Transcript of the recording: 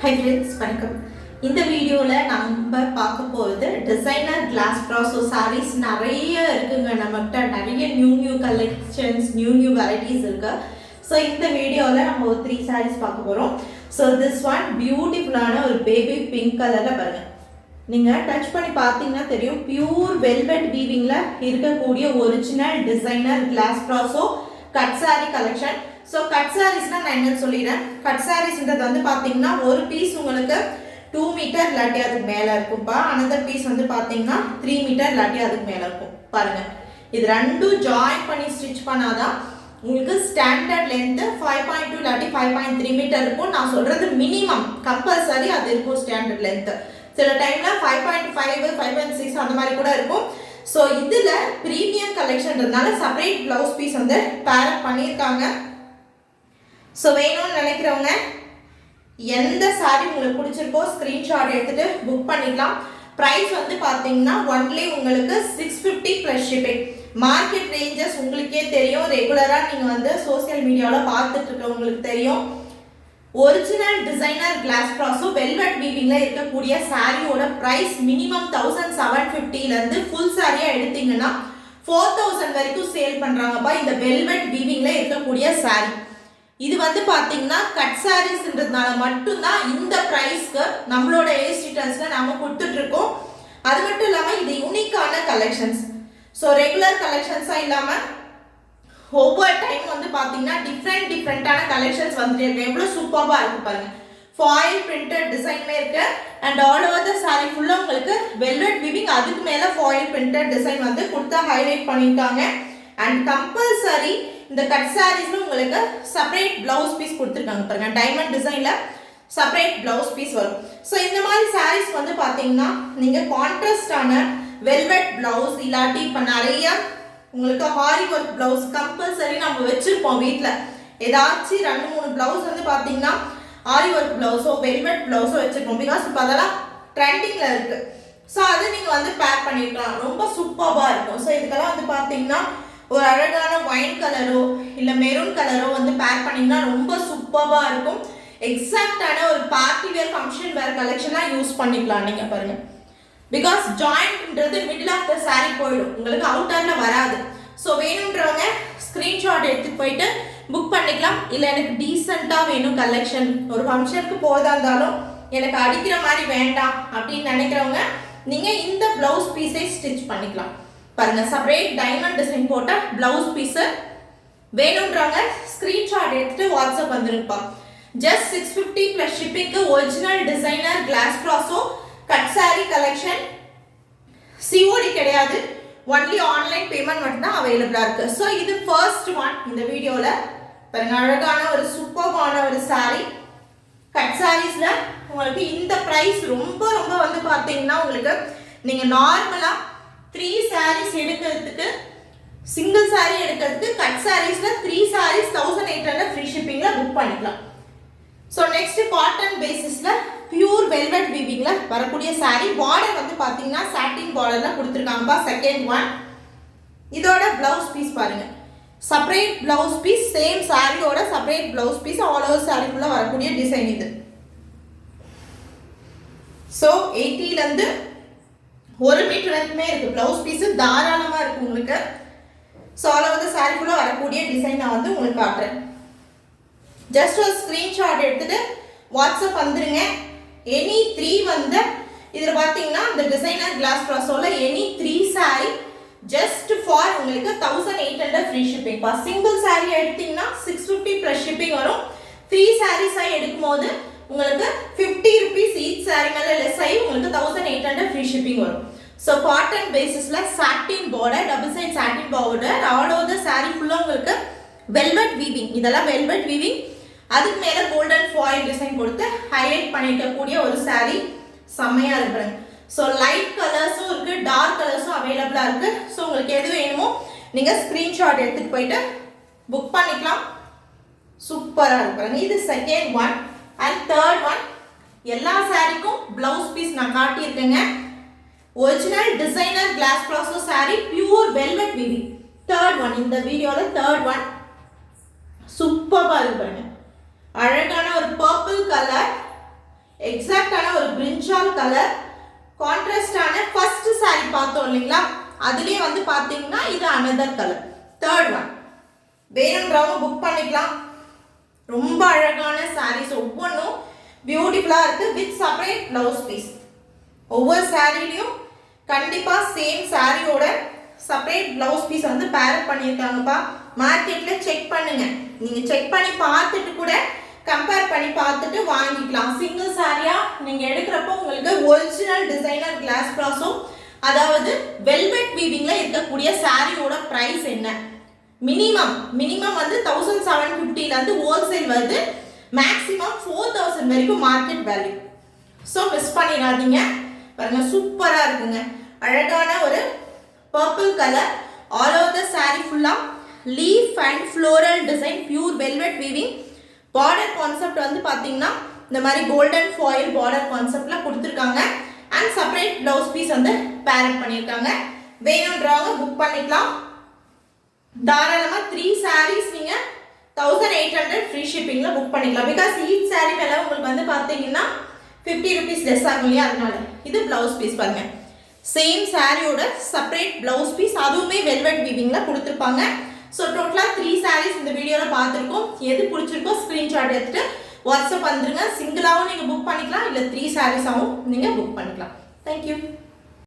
Hi friends, வணக்கம். இந்த வீடியோல நம்ம பார்க்க போறது டிசைனர் கிளாஸ் ப்ராசோ sarees நிறைய இருக்குங்க. நம்மகிட்ட நிறைய நியூ கலெக்ஷன்ஸ் நியூ வெரைட்டிஸ் இருக்கு. ஸோ இந்த வீடியோல நம்ம ஒரு 3 sarees பார்க்க போறோம். ஸோ திஸ் ஒன் பியூட்டிஃபுல்லான ஒரு பேபி பிங்க் கலர்ல பாருங்க. நீங்க டச் பண்ணி பார்த்தீங்கன்னா தெரியும் பியூர் வெல்வெட் வீவிங்ல இருக்கக்கூடிய original designer glass brasso cut saree collection. So cut சாரீஸ்னா நான் என்னன்னு சொல்லிடுறேன். கட் சாரீஸ்ன்றது வந்து பார்த்தீங்கன்னா ஒரு பீஸ் உங்களுக்கு 2 மீட்டர் இல்லாட்டி அதுக்கு மேலே இருக்கும்ப்பா. அனதர் பீஸ் வந்து பார்த்தீங்கன்னா 3 மீட்டர் இல்லாட்டி அதுக்கு மேலே இருக்கும். பாருங்க, இது ரெண்டும் ஜாயின் பண்ணி ஸ்டிச் பண்ணாதான் உங்களுக்கு ஸ்டாண்டர்ட் லென்த்து 5.2 இல்லாட்டி 5.3 மீட்டர் இருக்கும். நான் சொல்றது மினிமம், கம்பல்சரி அது இருக்கும் ஸ்டாண்டர்ட் லென்த்து. சில டைம்ல 5.5 5.6 அந்த மாதிரி கூட இருக்கும். ஸோ இதில் ப்ரீமியம் கலெக்ஷன்றதுனால செப்பரேட் ப்ளவுஸ் பீஸ் வந்து பேர் பண்ணியிருக்காங்க. ஸோ வேணும்னு நினைக்கிறவங்க எந்த சாரி உங்களுக்கு பிடிச்சிருக்கோ ஸ்க்ரீன்ஷாட் எடுத்துகிட்டு புக் பண்ணிக்கலாம். ப்ரைஸ் வந்து பார்த்தீங்கன்னா ஒன்லி உங்களுக்கு 650 ப்ளஸ் ஷிப்பிங். மார்க்கெட் ரேஞ்சஸ் உங்களுக்கே தெரியும், ரெகுலராக நீங்கள் வந்து சோசியல் மீடியாவில் பார்த்துட்டு இருக்கவங்களுக்கு தெரியும். ஒரிஜினல் டிசைனர் கிளாஸ் ப்ராசோ வெல்வெட் வீவிங்கில் இருக்கக்கூடிய சாரியோட ப்ரைஸ் மினிமம் 1750லேருந்து ஃபுல் சாரியாக எடுத்தீங்கன்னா 4000 வரைக்கும் சேல் பண்ணுறாங்கப்பா இந்த வெல்வெட் வீவிங்கில் இருக்கக்கூடிய சாரி. இது வந்து பார்த்தீங்கன்னா கட் சாரீஸ்ன்றதுனால மட்டும்தான் இந்த ப்ரைஸ்க்கு நம்மளோட ஏஸ்டிட்டன்ஸில் நம்ம கொடுத்துட்ருக்கோம். அது மட்டும் இல்லாமல் இது யூனிக்கான கலெக்ஷன்ஸ். ஸோ ரெகுலர் கலெக்ஷன்ஸாக இல்லாமல் ஒவ்வொரு டைம் வந்து பார்த்தீங்கன்னா டிஃப்ரெண்ட்டான கலெக்ஷன்ஸ் வந்துட்டு இருக்கு. எவ்வளோ சூப்பராக இருக்குது பாருங்கள். ஃபாயில் பிரிண்டட் டிசைனுமே இருக்குது and all over the sari ஃபுல்லாக உங்களுக்கு வெல்வெட் வீவிங், அதுக்கு மேலே ஃபாயில் பிரிண்டட் டிசைன் வந்து கொடுத்தா ஹைலைட் பண்ணியிருக்காங்க. அண்ட் கம்பல்சரி இந்த கட் சாரீஸ்ல உங்களுக்கு செப்பரேட் பிளவுஸ் பீஸ் கொடுத்துருக்காங்க பாருங்க. டைமண்ட் டிசைன்ல செப்பரேட் பிளவுஸ் பீஸ் வரும். ஸோ இந்த மாதிரி சாரீஸ் வந்து பார்த்தீங்கன்னா நீங்கள் கான்ட்ராஸ்டான வெல்வெட் பிளவுஸ் இல்லாட்டி இப்போ நிறைய உங்களுக்கு ஹாரி ஒர்க் பிளவுஸ் கம்பல்சரி நம்ம வச்சிருப்போம் வீட்டில். ஏதாச்சும் 2-3 பிளவுஸ் வந்து பார்த்தீங்கன்னா ஆரி ஒர்க் பிளவுஸோ வெல்வெட் பிளவுஸோ வச்சிருப்போம். பிகாஸ் இப்போ அதெல்லாம் ட்ரெண்டிங்ல இருக்கு. ஸோ அதை நீங்கள் வந்து பேர் பண்ணிருக்கலாம், ரொம்ப சூப்பராக இருக்கும். ஸோ இதுக்கெல்லாம் வந்து பார்த்தீங்கன்னா ஒரு அழகான ஒயின் கலரோ இல்லை மெரூன் கலரோ வந்து பேர் பண்ணிங்கன்னா ரொம்ப சூப்பராக இருக்கும். எக்ஸாக்டான ஒரு பார்ட்டி வேர் ஃபங்க்ஷன் வேர் கலெக்ஷனாக யூஸ் பண்ணிக்கலாம் நீங்கள் பாருங்க. பிகாஸ் ஜாயிண்ட்ன்றது மிடில் ஆஃப் த சாரி போயிடும், உங்களுக்கு அவுட்டரில் வராது. ஸோ வேணுன்றவங்க ஸ்க்ரீன்ஷாட் எடுத்துகிட்டு போயிட்டு புக் பண்ணிக்கலாம். இல்லை எனக்கு டீசெண்டாக வேணும் கலெக்ஷன், ஒரு ஃபங்க்ஷனுக்கு போதா இருந்தாலும் எனக்கு அடிக்கிற மாதிரி வேண்டாம் அப்படின்னு நினைக்கிறவங்க நீங்கள் இந்த ப்ளவுஸ் பீஸை ஸ்டிச் பண்ணிக்கலாம். பாருங்க, செப்பரேட் டைமண்ட் டிசைன் போட்ட பிளவுஸ் பீஸ் வேணும்ன்றவங்க ஸ்கிரீன்ஷாட் எடுத்துட்டு வாட்ஸ்அப் வந்துருப்பா. ஜஸ்ட் 650 பிளஸ் ஷிப்பிங்க்கு original designer glass brasso cut sari collection. COD கிடையாது, ஒன்லி ஆன்லைன் பேமெண்ட் மட்டும் தான் அவைலபிளா இருக்கு. ஸோ இது ஃபர்ஸ்ட் ஒன் இந்த வீடியோல பாருங்க. அழகான ஒரு சூப்பரான ஒரு சாரி கட் சாரீஸ்ல உங்களுக்கு இந்த பிரைஸ் ரொம்ப வந்து பார்த்தீங்கன்னா உங்களுக்கு நீங்க நார்மலா 3 sarees எடுக்கிறதுக்கு, சிங்கிள் சாரீ எடுக்கிறதுக்கு கட் சாரீஸ்ல 3 sarees 1800 ஃப்ரீ ஷிப்பிங்ல புக் பண்ணிக்கலாம். ஸோ நெக்ஸ்ட் காட்டன் பேசிஸ்ல பியூர் வெல்வெட் வீவிங்ல வரக்கூடிய சாரீ. பார்டர் வந்து பார்த்தீங்கன்னா சாட்டின் பார்டர்ல கொடுத்துருக்காங்கப்பா. செகண்ட் ஒன் இதோட பிளவுஸ் பீஸ் பாருங்க, செப்பரேட் பிளவுஸ் பீஸ், சேம் சாரியோட separate blouse piece, all over சாரிக்குள்ள வரக்கூடிய டிசைன் இது. ஸோ 80லேருந்து 1 மீட்டர் வரைக்குமே இருக்கு பிளவுஸ் பீஸ், தாராளமா இருக்கு உங்களுக்கு. ஸோ ஆல் ஓவர் த சாரிக்குள்ள வரக்கூடிய டிசைன் நான் வந்து உங்களுக்கு காட்டுறேன். ஜஸ்ட் ஒரு ஸ்கிரீன்ஷாட் எடுத்துட்டு வாட்ஸ்அப் வந்துருங்க. எனி 3 வந்து இதில் பார்த்தீங்கன்னா இந்த டிசைனர் கிளாஸ் ப்ராசோல எனி 3 சாரி ஜஸ்ட் ஃபார் உங்களுக்கு 1800 ஃப்ரீ ஷிப்பிங். சிங்கிள் சாரி எடுத்தீங்கன்னா 650 ப்ளஸ் ஷிப்பிங் வரும். 3 சாரீஸாக எடுக்கும் போது உங்களுக்கு 50 rupees ஈச் சாரி மேலே லெஸ் ஆகி உங்களுக்கு 1800 ஃப்ரீ ஷிப்பிங் வரும். ஸோ காட்டன் பேசிஸ்ல satin border, double side satin border, all over the sari ஃபுல்லாக உங்களுக்கு வெல்வெட் வீவிங். இதெல்லாம் வெல்வெட் வீவிங், அதுக்கு மேலே கோல்டன் ஃபாயில் டிசைன் கொடுத்து ஹைலைட் பண்ணிக்கக்கூடிய ஒரு சாரி. செம்மையாக இருக்கு. ஸோ லைட் கலர்ஸும் இருக்கு, டார்க் கலர்ஸும் அவைலபிளாக இருக்கு. ஸோ உங்களுக்கு எது வேணுமோ நீங்கள் ஸ்க்ரீன்ஷாட் எடுத்துகிட்டு போயிட்டு புக் பண்ணிக்கலாம். சூப்பராக இருக்கு. இது second one. And third one, எல்லா சாரிக்கும் பிளவுஸ் பீஸ் நான் காட்டியிருக்கேங்க. Original designer glass brasso sari, pure velvet weaving. Third one இந்த வீடியோல தேர்ட் ஒன் சூப்பராக இருக்கு பாருங்க. அழகான ஒரு பர்பிள் கலர், எக்ஸாக்டான ஒரு பிரிஞ்சால் கலர் கான்ட்ராஸ்டான ஃபர்ஸ்ட் saree பார்த்தோம் இல்லைங்களா, அதுலேயே வந்து பார்த்தீங்கன்னா இது அனதர் கலர். தேர்ட் ஒன் வேணுன்றவங்க புக் பண்ணிக்கலாம். ரொம்ப அழகான sarees, ஒவ்வொன்றும் பியூட்டிஃபுல்லாக இருக்குது வித் செப்பரேட் ப்ளவுஸ் பீஸ். ஒவ்வொரு சாரீலையும் கண்டிப்பாக சேம் சாரியோட செப்பரேட் ப்ளவுஸ் பீஸ் வந்து பேரப் பண்ணியிருக்காங்கப்பா. மார்க்கெட்டில் செக் பண்ணுங்க, நீங்கள் செக் பண்ணி பார்த்துட்டு கூட கம்பேர் பண்ணி பார்த்துட்டு வாங்கிக்கலாம். சிங்கிள் சாரியாக நீங்கள் எடுக்கிறப்போ உங்களுக்கு ஒரிஜினல் டிசைனர் கிளாஸ் ப்ராஸும், அதாவது வெல்வெட் வீவிங்கில் இருக்கக்கூடிய சாரியோட ப்ரைஸ் என்ன, மினிமம் வந்து 1750 ஹோல்சேல் வருது, மேக்ஸிமம் 4000 வரைக்கும் மார்க்கெட் வேல்யூ. ஸோ மிஸ் பண்ணிடாதீங்க. பாருங்க சூப்பராக இருக்குங்க. அழகான ஒரு purple colour, all over the sari ஃபுல்லாக leaf and floral design, pure velvet weaving. Border concept வந்து பார்த்தீங்கன்னா இந்த மாதிரி கோல்டன் ஃபாயில் பார்டர் கான்செப்டில் கொடுத்துருக்காங்க. அண்ட் செப்பரேட் ப்ளவுஸ் பீஸ் வந்து பேரப் பண்ணியிருக்காங்க. வேணுன்றவங்க புக் பண்ணிக்கலாம். தாராளமாக 3 sarees நீங்கள் 1800 ஃப்ரீ ஷிப்பிங்கில் புக் பண்ணிக்கலாம். பிகாஸ் ஈச் சாரீ மேலே உங்களுக்கு வந்து பார்த்தீங்கன்னா 50 rupees லெஸ் ஆகும் இல்லையா, அதனால. இது ப்ளவுஸ் பீஸ் பாருங்க, சேம் சாரியோட செப்பரேட் ப்ளவுஸ் பீஸ், அதுவுமே வெல்வெட் வீவிங்கில் கொடுத்துருப்பாங்க. ஸோ டோட்டலாக 3 sarees இந்த வீடியோவில் பார்த்துருக்கோம். எது பிடிச்சிருக்கோ ஸ்க்ரீன்ஷாட் எடுத்துகிட்டு வாட்ஸ்அப் வந்துருங்க. சிங்கிளாகவும் நீங்கள் புக் பண்ணிக்கலாம், இல்லை 3 sarees-ஆகவும் நீங்கள் புக் பண்ணிக்கலாம். தேங்க்யூ.